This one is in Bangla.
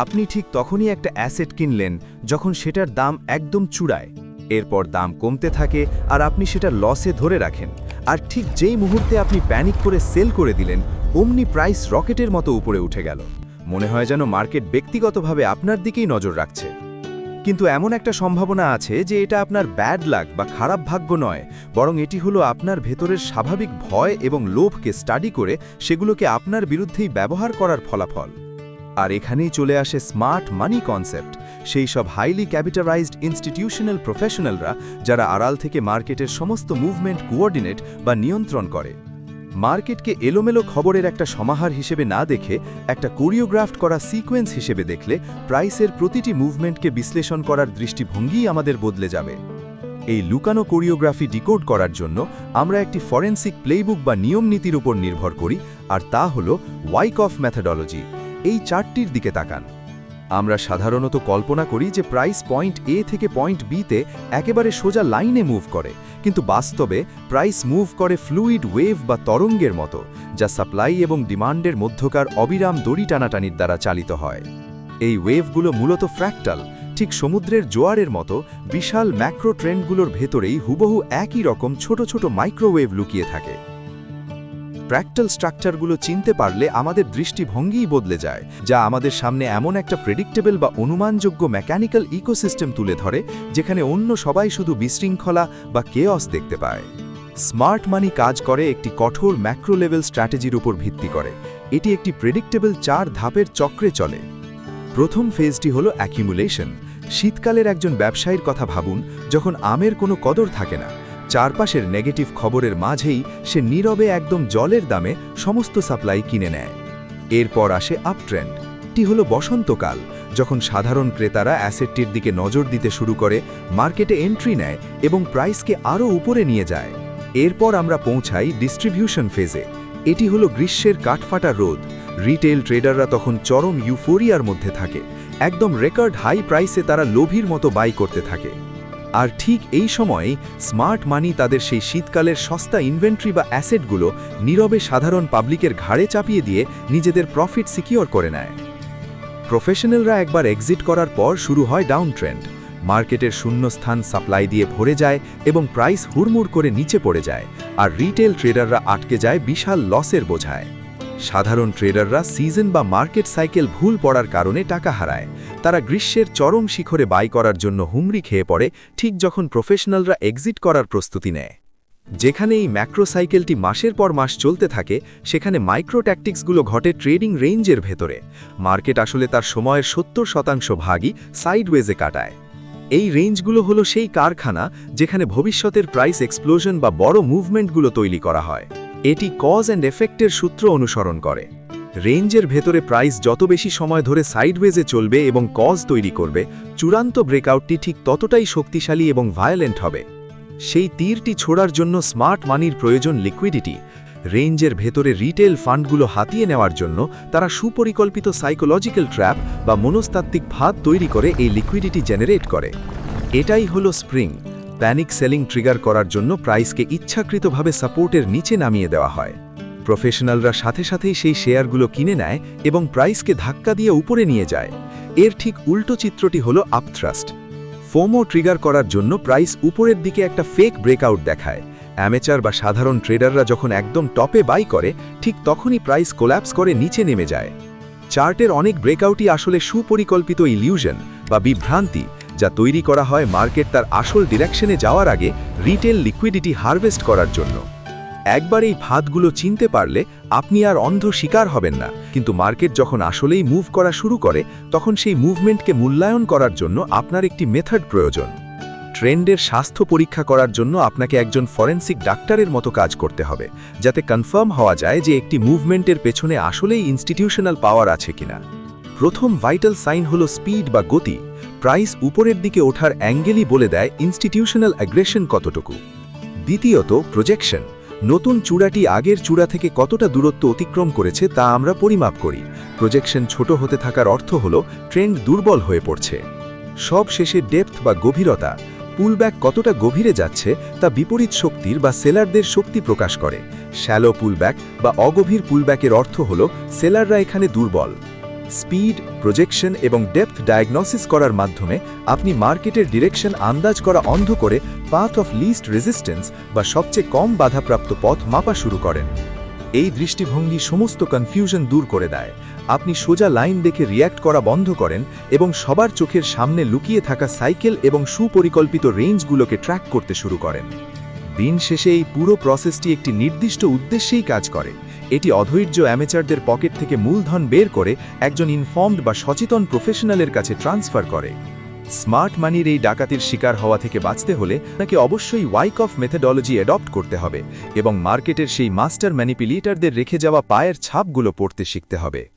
আপনি ঠিক তখনই একটা অ্যাসেট কিনলেন যখন সেটার দাম একদম চূড়ায়। এরপর দাম কমতে থাকে আর আপনি সেটা লসে ধরে রাখেন। আর ঠিক যেই মুহূর্তে আপনি প্যানিক করে সেল করে দিলেন, অমনি প্রাইস রকেটের মতো উপরে উঠে গেল। মনে হয় যেন মার্কেট ব্যক্তিগতভাবে আপনার দিকেই নজর রাখছে। কিন্তু এমন একটা সম্ভাবনা আছে যে এটা আপনার ব্যাড লাক বা খারাপ ভাগ্য নয়, বরং এটি হলো আপনার ভেতরের স্বাভাবিক ভয় এবং লোভকে স্টাডি করে সেগুলোকে আপনার বিরুদ্ধেই ব্যবহার করার ফলাফল। আর এখানেই চলে আসে স্মার্ট মানি কনসেপ্ট, সেই সব হাইলি ক্যাপিটালাইজড ইনস্টিটিউশনাল প্রফেশনালরা যারা আড়াল থেকে মার্কেটের সমস্ত মুভমেন্ট কোঅর্ডিনেট বা নিয়ন্ত্রণ করে। মার্কেটকে এলোমেলো খবরের একটা সমাহার হিসেবে না দেখে একটা কোরিওগ্রাফড করা সিকোয়েন্স হিসেবে দেখলে প্রাইসের প্রতিটি মুভমেন্টকে বিশ্লেষণ করার দৃষ্টিভঙ্গিই আমাদের বদলে যাবে। এই লুকানো কোরিওগ্রাফি ডিকোড করার জন্য আমরা একটি ফরেনসিক প্লেবুক বা নিয়ম নীতির উপর নির্ভর করি, আর তা হল ওয়াইকফ মেথোডোলজি। এই চারটির দিকে তাকান। আমরা সাধারণত কল্পনা করি যে প্রাইস পয়েন্ট এ থেকে পয়েন্ট বিতে একেবারে সোজা লাইনে মুভ করে, কিন্তু বাস্তবে প্রাইস মুভ করে ফ্লুইড ওয়েভ বা তরঙ্গের মতো, যা সাপ্লাই এবং ডিমান্ডের মধ্যকার অবিরাম দড়ি টানাটানির দ্বারা চালিত হয়। এই ওয়েভগুলো মূলত ফ্র্যাক্টাল, ঠিক সমুদ্রের জোয়ারের মতো বিশাল ম্যাক্রো ট্রেন্ডগুলোর ভেতরেই হুবহু একই রকম ছোট ছোট মাইক্রোওয়েভ লুকিয়ে থাকে। ফ্র্যাক্টাল স্ট্রাকচারগুলো চিনতে পারলে আমাদের দৃষ্টিভঙ্গিই বদলে যায়, যা আমাদের সামনে এমন একটা প্রেডিক্টেবল বা অনুমানযোগ্য মেকানিক্যাল ইকোসিস্টেম তুলে ধরে যেখানে অন্য সবাই শুধু বিশৃঙ্খলা বা কেয়স দেখতে পায়। স্মার্ট মানি কাজ করে একটি কঠোর ম্যাক্রো লেভেল স্ট্র্যাটেজির উপর ভিত্তি করে। এটি একটি প্রেডিক্টেবল 4 ধাপের চক্রে চলে। প্রথম ফেজটি হলো অ্যাকিউমুলেশন। শীতকালের একজন ব্যবসায়ীর কথা ভাবুন, যখন আমের কোনো কদর থাকে না। চারপাশের নেগেটিভ খবরের মাঝেই সে নীরবে একদম জলের দামে সমস্ত সাপ্লাই কিনে নেয়। এরপর আসে আপট্রেন্ড। এটি হলো বসন্তকাল, যখন সাধারণ ক্রেতারা অ্যাসেটটির দিকে নজর দিতে শুরু করে, মার্কেটে এন্ট্রি নেয় এবং প্রাইসকে আরও উপরে নিয়ে যায়। এরপর আমরা পৌঁছাই ডিস্ট্রিবিউশন ফেজে। এটি হলো গ্রীষ্মের কাঠফাটা রোদ। রিটেল ট্রেডাররা তখন চরম ইউফোরিয়ার মধ্যে থাকে। একদম রেকর্ড হাই প্রাইসে তারা লোভীর মতো বাই করতে থাকে। আর ঠিক এই সময়েই স্মার্ট মানি তাদের সেই শীতকালের সস্তা ইনভেন্টরি বা অ্যাসেটগুলো নীরবে সাধারণ পাবলিকের ঘাড়ে চাপিয়ে দিয়ে নিজেদের প্রফিট সিকিওর করে নেয়। প্রফেশনালরা একবার এক্সিট করার পর শুরু হয় ডাউন ট্রেন্ড। মার্কেটের শূন্যস্থান সাপ্লাই দিয়ে ভরে যায় এবং প্রাইস হুড়মুড় করে নিচে পড়ে যায়, আর রিটেল ট্রেডাররা আটকে যায় বিশাল লসের বোঝায়। সাধারণ ট্রেডাররা সিজন বা মার্কেট সাইকেল ভুল পড়ার কারণে টাকা হারায়। তারা গ্রীষ্মের চরম শিখরে বাই করার জন্য হুমড়ি খেয়ে পড়ে ঠিক যখন প্রফেশনালরা এক্সিট করার প্রস্তুতি নেয়। যেখানে এই ম্যাক্রো সাইকেলটি মাসের পর মাস চলতে থাকে, সেখানে মাইক্রো ট্যাকটিক্সগুলো ঘটে ট্রেডিং রেঞ্জের ভেতরে। মার্কেট আসলে তার সময়ের 70% ভাগই সাইডওয়েজে কাটায়। এই রেঞ্জগুলো হলো সেই কারখানা যেখানে ভবিষ্যতের প্রাইস এক্সপ্লোশন বা বড় মুভমেন্টগুলো তৈরি করা হয়। এটি কজ অ্যান্ড এফেক্টের সূত্র অনুসরণ করে। রেঞ্জের ভেতরে প্রাইস যত বেশি সময় ধরে সাইডওয়েজে চলবে এবং কজ তৈরি করবে, চূড়ান্ত ব্রেকআউটটি ঠিক ততটাই শক্তিশালী এবং ভায়োলেন্ট হবে। সেই তীরটি ছোড়ার জন্য স্মার্ট মানির প্রয়োজন লিকুইডিটি। রেঞ্জের ভেতরে রিটেল ফান্ডগুলো হাতিয়ে নেওয়ার জন্য তারা সুপরিকল্পিত সাইকোলজিক্যাল ট্র্যাপ বা মনস্তাত্ত্বিক ফাঁদ তৈরি করে এই লিকুইডিটি জেনারেট করে। এটাই হলো স্প্রিং। প্যানিক সেলিং ট্রিগার করার জন্য প্রাইসকে ইচ্ছাকৃতভাবে সাপোর্টের নিচে নামিয়ে দেওয়া হয়। প্রফেশনালরা সাথে সাথেই সেই শেয়ারগুলো কিনে নেয় এবং প্রাইসকে ধাক্কা দিয়ে উপরে নিয়ে যায়। এর ঠিক উল্টো চিত্রটি হলো আপথ্রাস্ট। ফোমো ট্রিগার করার জন্য প্রাইস উপরের দিকে একটা ফেক ব্রেকআউট দেখায়। অ্যামেচার বা সাধারণ ট্রেডাররা যখন একদম টপে বাই করে, ঠিক তখনই প্রাইস কোল্যাপস করে নিচে নেমে যায়। চার্টের অনেক ব্রেকআউটই আসলে সুপরিকল্পিত ইলিউশন বা বিভ্রান্তি, যা তৈরি করা হয় মার্কেট তার আসল ডিরেকশনে যাওয়ার আগে রিটেল লিকুইডিটি হারভেস্ট করার জন্য। একবার এই ফাঁদগুলো চিনতে পারলে আপনি আর অন্ধ শিকার হবেন না, কিন্তু মার্কেট যখন আসলেই মুভ করা শুরু করে, তখন সেই মুভমেন্টকে মূল্যায়ন করার জন্য আপনার একটি মেথড প্রয়োজন। ট্রেন্ডের স্বাস্থ্য পরীক্ষা করার জন্য আপনাকে একজন ফরেনসিক ডাক্তারের মতো কাজ করতে হবে, যাতে কনফার্ম হওয়া যায় যে একটি মুভমেন্টের পেছনে আসলেই ইনস্টিটিউশনাল পাওয়ার আছে কিনা। প্রথম ভাইটাল সাইন হলো স্পিড বা গতি। প্রাইস উপরের দিকে ওঠার অ্যাঙ্গেলই বলে দেয় ইনস্টিটিউশনাল অ্যাগ্রেশন কতটুকু। দ্বিতীয়ত প্রজেকশন। নতুন চূড়াটি আগের চূড়া থেকে কতটা দূরত্ব অতিক্রম করেছে তা আমরা পরিমাপ করি। প্রজেকশন ছোট হতে থাকার অর্থ হলো ট্রেন্ড দুর্বল হয়ে পড়ছে। সব শেষে ডেপথ বা গভীরতা। পুলব্যাক কতটা গভীরে যাচ্ছে তা বিপরীত শক্তির বা সেলারদের শক্তি প্রকাশ করে। শ্যালো পুলব্যাক বা অগভীর পুলব্যাকের অর্থ হলো সেলাররা এখানে দুর্বল। স্পিড, প্রজেকশন এবং ডেপথ ডায়াগনোসিস করার মাধ্যমে আপনি মার্কেটের ডিরেকশন আন্দাজ করা অন্ধ করে পাথ অফ লিস্ট রেজিস্ট্যান্স বা সবচেয়ে কম বাধাপ্রাপ্ত পথ মাপা শুরু করেন। এই দৃষ্টিভঙ্গি সমস্ত কনফিউশন দূর করে দেয়। আপনি সোজা লাইন দেখে রিয়্যাক্ট করা বন্ধ করেন এবং সবার চোখের সামনে লুকিয়ে থাকা সাইকেল এবং সুপরিকল্পিত রেঞ্জগুলোকে ট্র্যাক করতে শুরু করেন। দিন শেষে এই পুরো প্রসেসটি একটি নির্দিষ্ট উদ্দেশ্যেই কাজ করে। এটি অধৈর্য অ্যামেচারদের পকেট থেকে মূলধন বের করে একজন ইনফর্মড বা সচেতন প্রফেশনালের কাছে ট্রান্সফার করে। স্মার্ট মানির এই ডাকাতির শিকার হওয়া থেকে বাঁচতে হলে তাকে অবশ্যই ওয়াইকফ মেথোডোলজি অ্যাডপ্ট করতে হবে এবং মার্কেটের সেই মাস্টার ম্যানিপুলেটরদের রেখে যাওয়া পায়ের ছাপগুলো পড়তে শিখতে হবে।